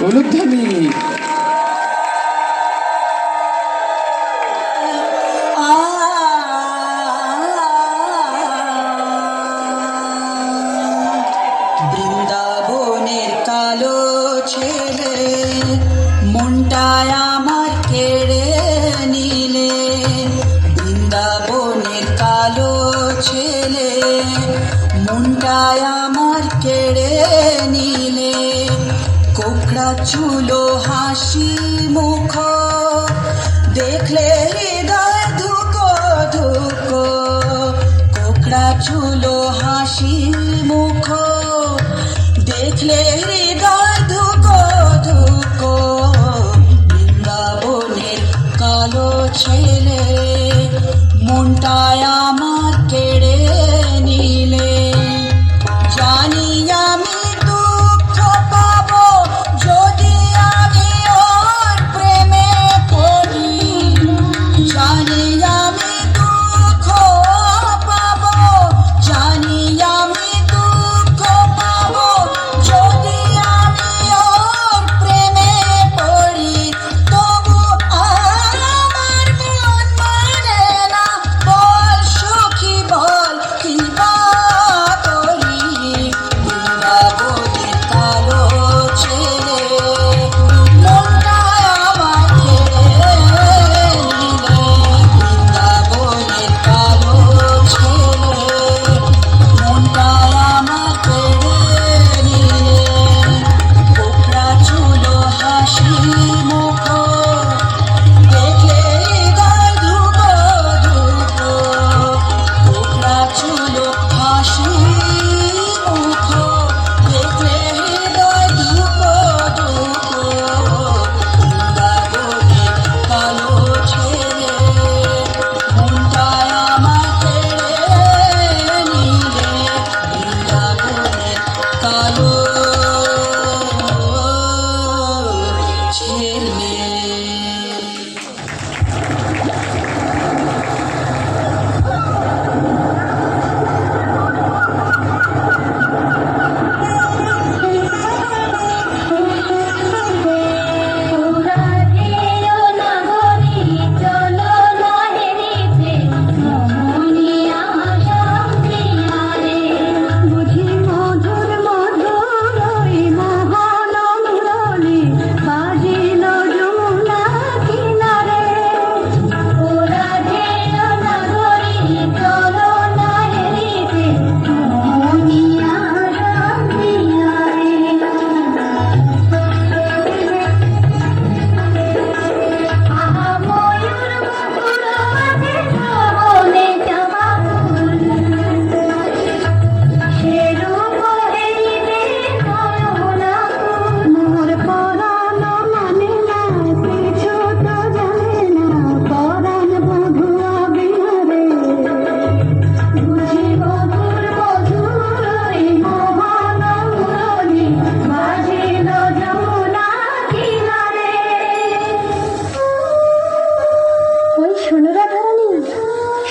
উলুধ্বনি। বৃন্দাবনের কালো ছেলে মনটায় আমার কেড়ে নিলে, বৃন্দাবনের কালো ছেলে মনটায় আমার কেড়ে নিলে, কোকড়া চুলো হাসি মুখ দেখলে হৃদয় ধুকো ধুকো, কোকড়া চুলো হাসি মুখ দেখলে হৃদয় ধুকো ধুকো, বৃন্দাবনের কালো ছেলে মনটায় আমার কেড়ে নিলে, জানি আমি দুঃখ পাবো যদি আমি ওর প্রেমে পড়ি, জানি আমি দুঃখ পাবো, জানি আমি দুঃখ পাবো যদি আমি ওর প্রেমে পড়ি, তবু আমার মন মানে না, বল সুখী বল কি বা করি, বৃন্দাবনের কালো ছেলে মনটায় আমার কেড়ে নিলে, বৃন্দাবনের কালো ছেলে মনটায় আমার কেড়ে নিলে, কোকড়া চুলো হাসি মুখ দেখলে হৃদয় ধুকো ধুকো, কোকড়া চুলো হাসি মুখ দেখলে হৃদয় ধুকো ধুকো, বৃন্দাবনের কালো ছেলে মনটায় আমার কেড়ে নিলে, বৃন্দাবনের কালো ছেলে।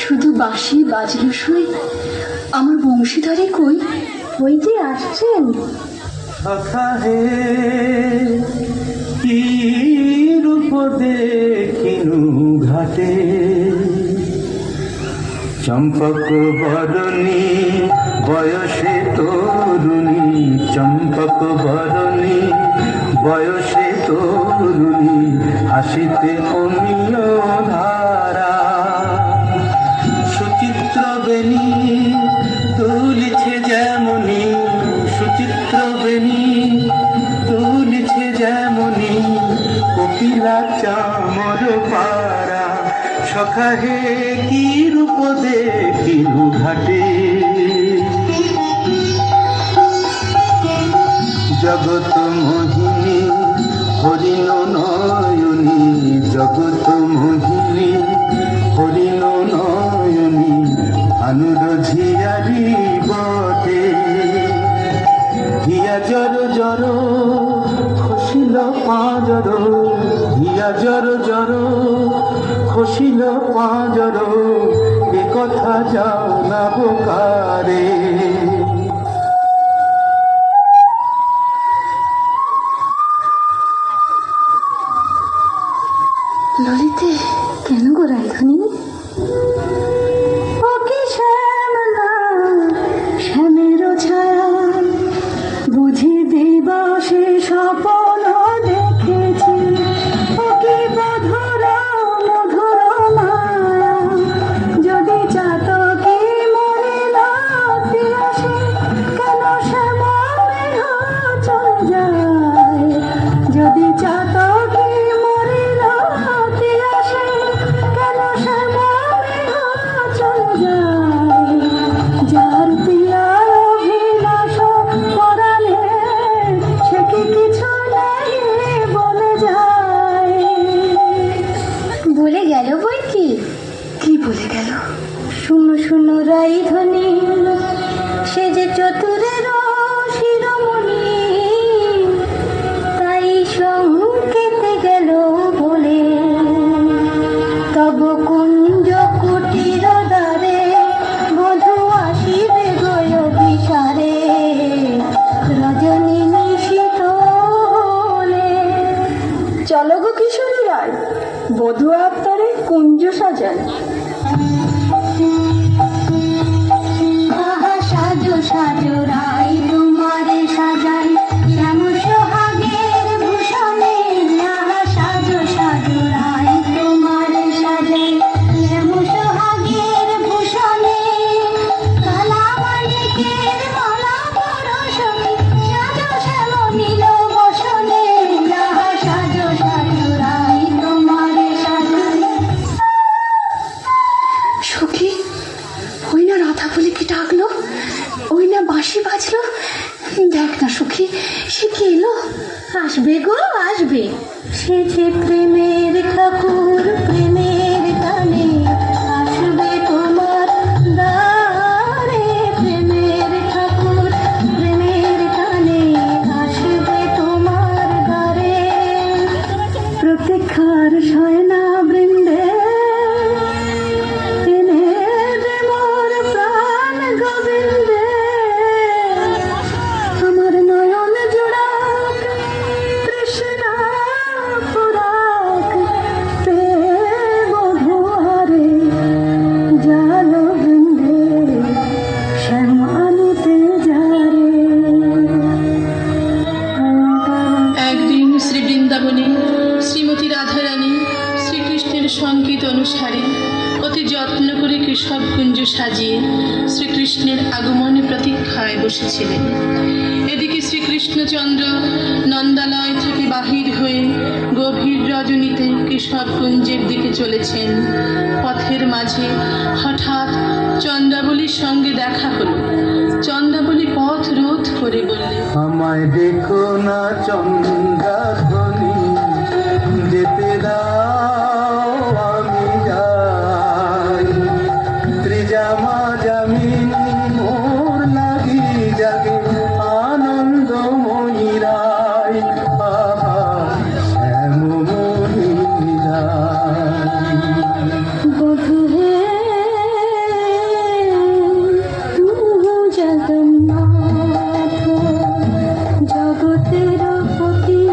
শুধু বাঁশি বাজলো শুই, আমার বংশীধরে কই, ওই যে আসছেন। সখা হে কি রূপ দেখিনু ঘাটে, চম্পক বরণী বয়সে তরুণী, চম্পক বরণী বয়সে তরুণী, হাসিতে অমিয় ধারা, সুচিত্র বেণী তুলিছে যেমনি, সুচিত্র বেণী তুলিছে যেমনি, কোকিলা চামর পারা, সখা হে কি রূপ দেখিনু ঘাটে, জগৎ মোহিনী হরিণ নয়নী, জগৎ মোহিনী হরিণ নয়নী, ভানুর ঝিয়ারি বটে, হিয়া জর জর খসিল পাঁজর, হিয়া জর জর খসিল পাঁজর, এ কথা জানাবো কারে, সে কি এলো? আসবে গো, আসবে। সে যে প্রেমের ঠাকুর, প্রেমের গানে আসবে তোমার দ্বারে। প্রেমের ঠাকুর, প্রেমের গানে আসবে তোমার দ্বারে। প্রতীক্ষার শয়না বৃন্দে এনে দে মোর প্রাণ গোবিন্দে। আমার নয়ন জোড়াক তৃষ্ণা পুরাক প্রেম ধোয়ারে জাল বৃন্দে শ্যাম আনিতে যারে। একদিন শ্রী বৃন্দাবনে শ্রীমতী রাধারানী শ্রীকৃষ্ণের সংকেত অনুসারে অতি যত্ন করে কেশবকুঞ্জ সাজিয়ে শ্রীকৃষ্ণের আগমনে প্রতীক্ষায় বসেছিলেন। এদিকে শ্রীকৃষ্ণচন্দ্র নন্দালয় থেকে বাহির হয়ে গভীর রজনীতে কেশবকুঞ্জের দিকে চলেছেন। পথের মাঝে হঠাৎ চন্দ্রাবলীর সঙ্গে দেখা হলো। চন্দ্রাবলী পথ রোধ করে বললেন, আমায় দেখো না চন্দ্রাবলী, যেতে দাও আমি যাই। ত্রিজামা জামিনী মোর লাগি জাগে আনন্দময়ী রায়। আহা শ্যামময়ী রায়। বধূ হে তুহু জগন্নাথ, জগতের পতি।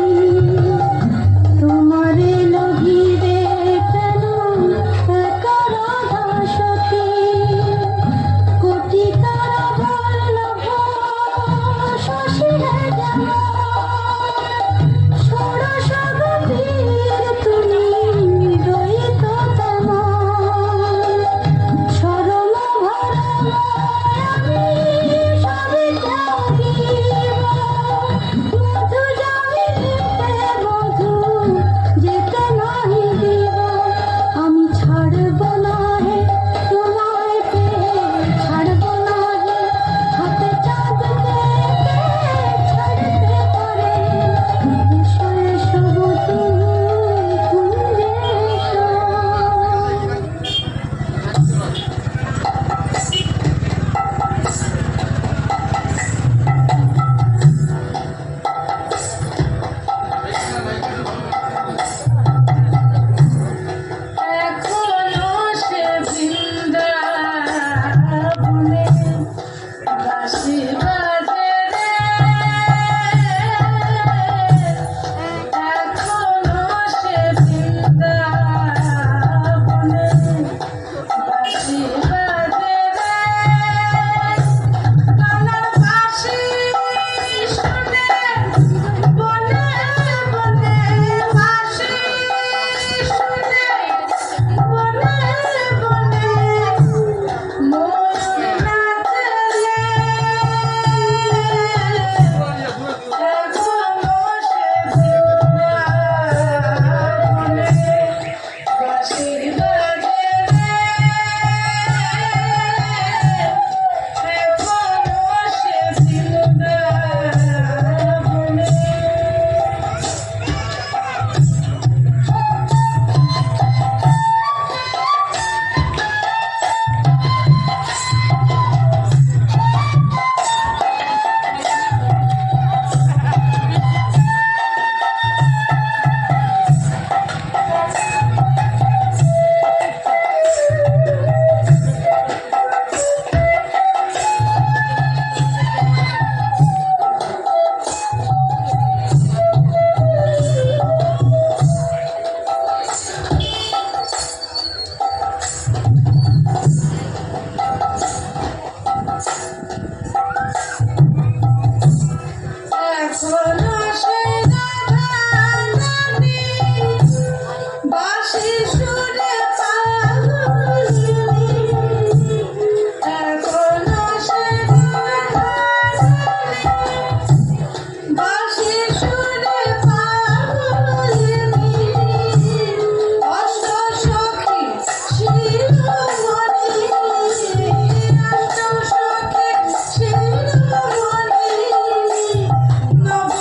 তোমারে লগিবে কেন কর দাসী। কোটি তার বল্লভ শশী হে যেমন, ষোড়শ গতির তুমি দ্বৈত তেমন। সরল ভরম আমি সবে ত্যাগিব, মধু জামিনীতে বধূ যেতে নাহি দিব। আমি ছাড়ব নাহি তোমায় পেয়ে, ছাড়ব নাহি হাতে চাঁদ পেতে ছাড়তে পারে। এসো এসো বধূ কুঞ্জে এসো। এখনো সে বৃন্দাবনে বাঁশি বাজে রে। এখনো সে বৃন্দাবনে বাঁশি বাজে রে। কালা বাঁশি শুনে বনে বনে, বাঁশি শুনে বনে বনে ময়ূর নাচে রে। এখনো সে বৃন্দাবনে বাঁশি বাজে রে। এখনো সে বৃন্দাবনে। এখনো সে রাধারানী বাঁশি সুরে পাগলিনী। এখনো সে রাধারানী বাঁশি সুরে পাগলিনী। অষ্ট সখী শিরোমণি, অষ্ট সখী শিরোমণি। নব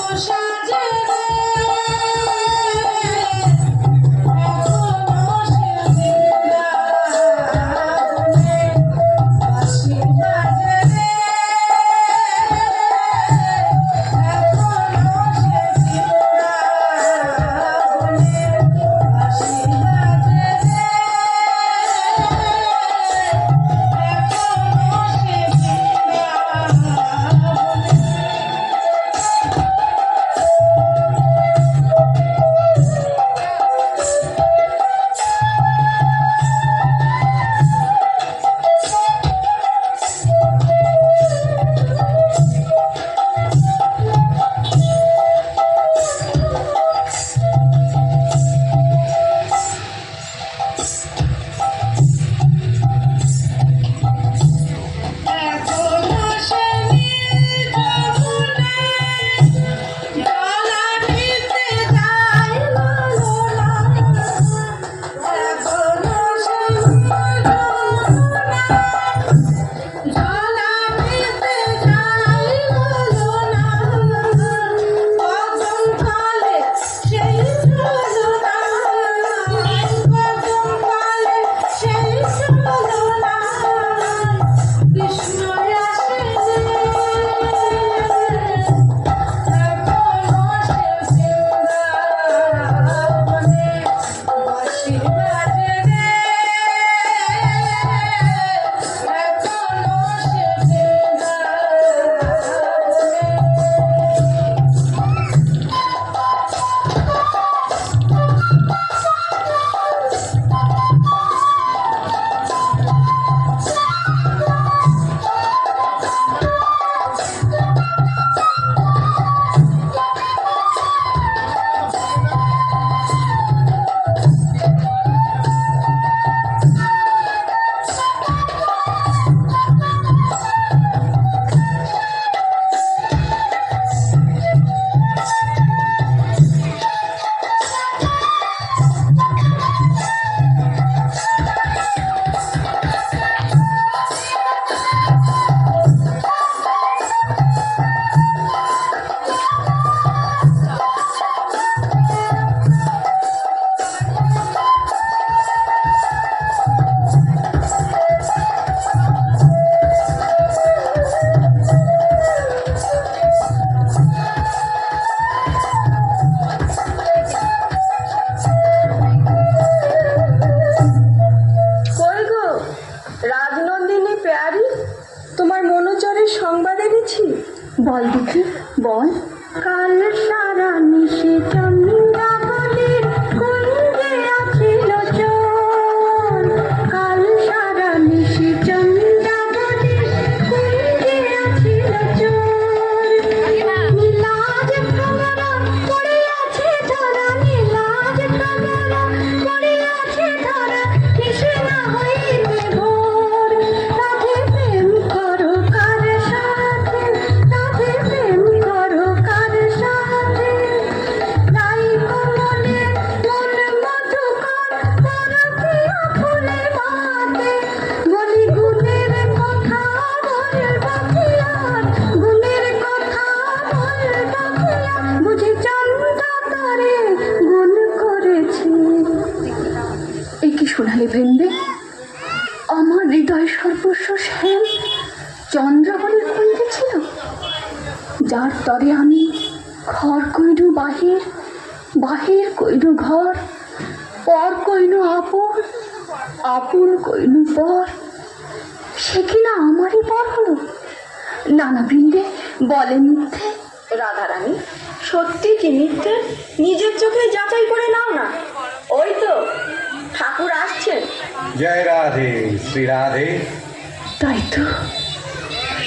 বল দেখি, বল। কাল সারা নিশে চন্দ্রাবলীর কুঞ্জে আছিল চোর, কাল সারা নিশে চন্দ্রাবলীর কুঞ্জে আছিল চোর। নীলাজ ভ্রমরা পড়িয়াছে ধরা, নীলাজ ভ্রমরা পড়িয়াছে ধরা, নিশে না হইতে ভোর। রাধে প্রেম করো কার সাথে, রাধে প্রেম করো কার সাথে, রাই কমলে মন মধুকর, পরকিয়া ফুলে মাতে। বলি গুণের কথা বলবো কি আর, গুণের কথা বলবো কি আর, বুঝি চন্দ্র তরে গুণ করেছে। এ কি শোনালে বৃন্দে? আমার হৃদয় সর্বস্ব শ্যাম চন্দ্রাবলীর কুঞ্জে ছিল, যার তরে আমি ঘর কইনু বাহির, বাহির কইনু ঘর, পর কইনু আপন, আপন কইনু পর। সে কিনা আমারই পর হলো? না না বৃন্দে, বলে মিথ্যে। রাধারানী, সত্যি কি মিথ্যে? নিজের চোখে যাচাই করে নাও না। ওই তো ঠাকুর আসছেন। জয় রাধে, শ্রী রাধে। তাই তো,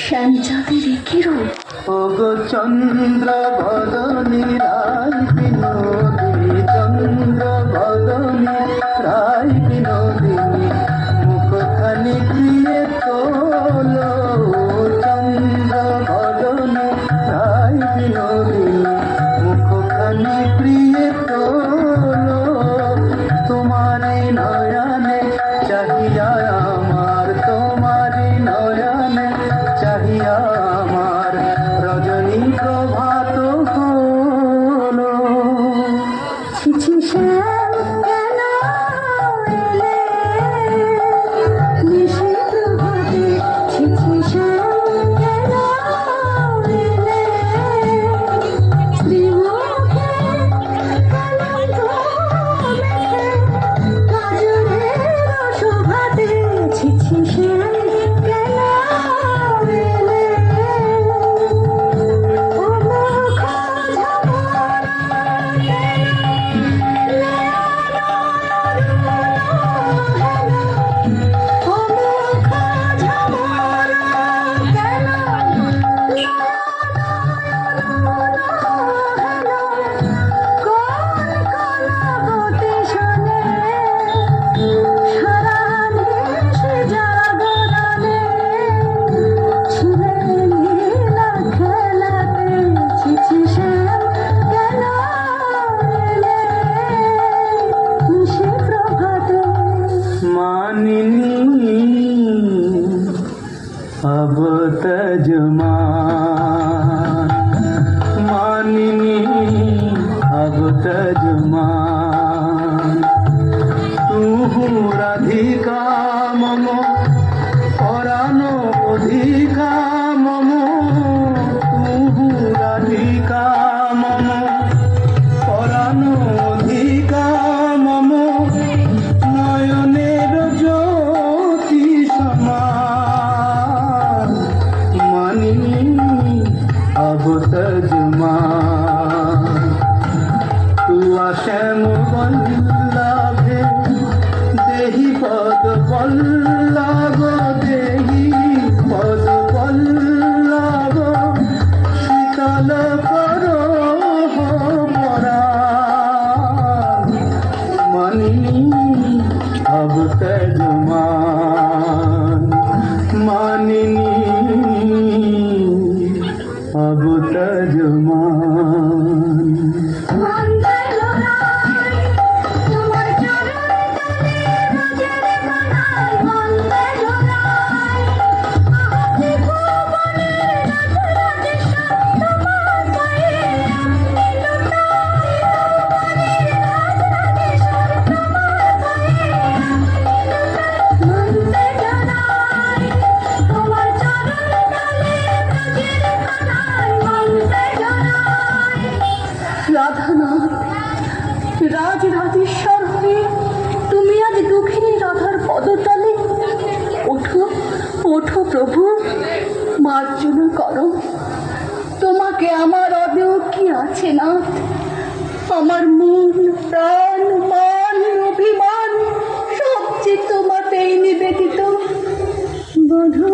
শ্যামচাঁদের একই রূপ। ওগো চন্দ্র বদনী রায় বিনোদিনী, চন্দ্র বদনী রায় বিনোদিনী, মুখখানি দিয়ে তোলো। চন্দ্র বদনী রায় বিনোদিনী, মুখখানি প্রিয়ে তোলো। তোমারই নয়নে চাহিয়া আমার, তোমারই নয়নে চাহিয়া আমার, রজনী প্রভাত হলো। ছিছি শ্যাম কেন এলে নিশি প্রভাতে, ছিছি শ্যাম কেন এলে, শ্রীমুখে কলঙ্ক মেখে কাজলের শোভাতে, ছিছি শ্যাম কেন এলে। ও মুখ मानिनी अब तजमान, मानिनी अब तजमान, तू राधिका मम परानो अधिका मम, तू राधिका मम परानो अधिका मम, নয়নের জ্যোতি সমান, মানিনী अब तजमान। तू শ্যাম বল্লভে দেহি পদ বল্লভ, দেহি পদ বল্লভ, শীতল করো পরাণ, মানিনী अब तजमान, मानिनी अब तजमान। রাধানাথ, রাজরাজেশ্বর হয়ে তুমি আজ দুঃখিনী রাধার পদতলে। ওঠো, ওঠো প্রভু, মার্জনা করো। বুকে আমার আদেও কি আছে না? আমার মন প্রাণ মান অভিমান সব যে তোমাতেই নিবেদিত। বধূ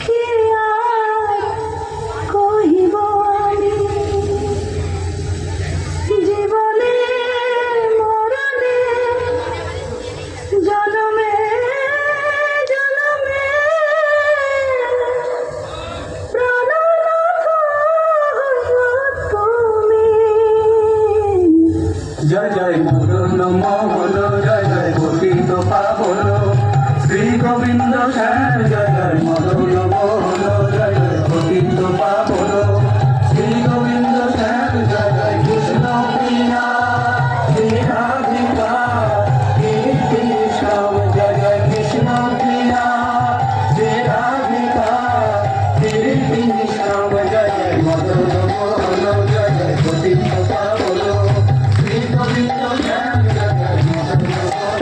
কি আর কহিব আমি, জীবনে মরণে জনমে জনমে প্রাণনাথ তুমি। জয় জয় মদন মোহন, জয় জয় গোপিত পাবন, শ্রী গোবিন্দ শ্যাম। জয় জয় মদন মোহন, জয় জয় গোপিত পাবন, শ্রী গোবিন্দ শ্যাম। জয় জয় কৃষ্ণ প্রিয়া শ্রী রাধিকা কীর্তি শ্যাম। জয় জয় কৃষ্ণ প্রিয়া শ্রী রাধিকা কীর্তি শ্যাম। জয় জয় মদন মোহন, জয় জয় গোপিত পাবন, শ্রী গোবিন্দ শ্যাম। জয় জয় মদন মোহন।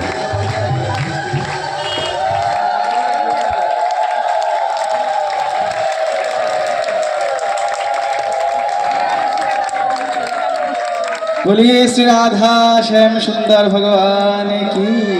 बोलिए श्री राधा श्याम सुंदर भगवान की।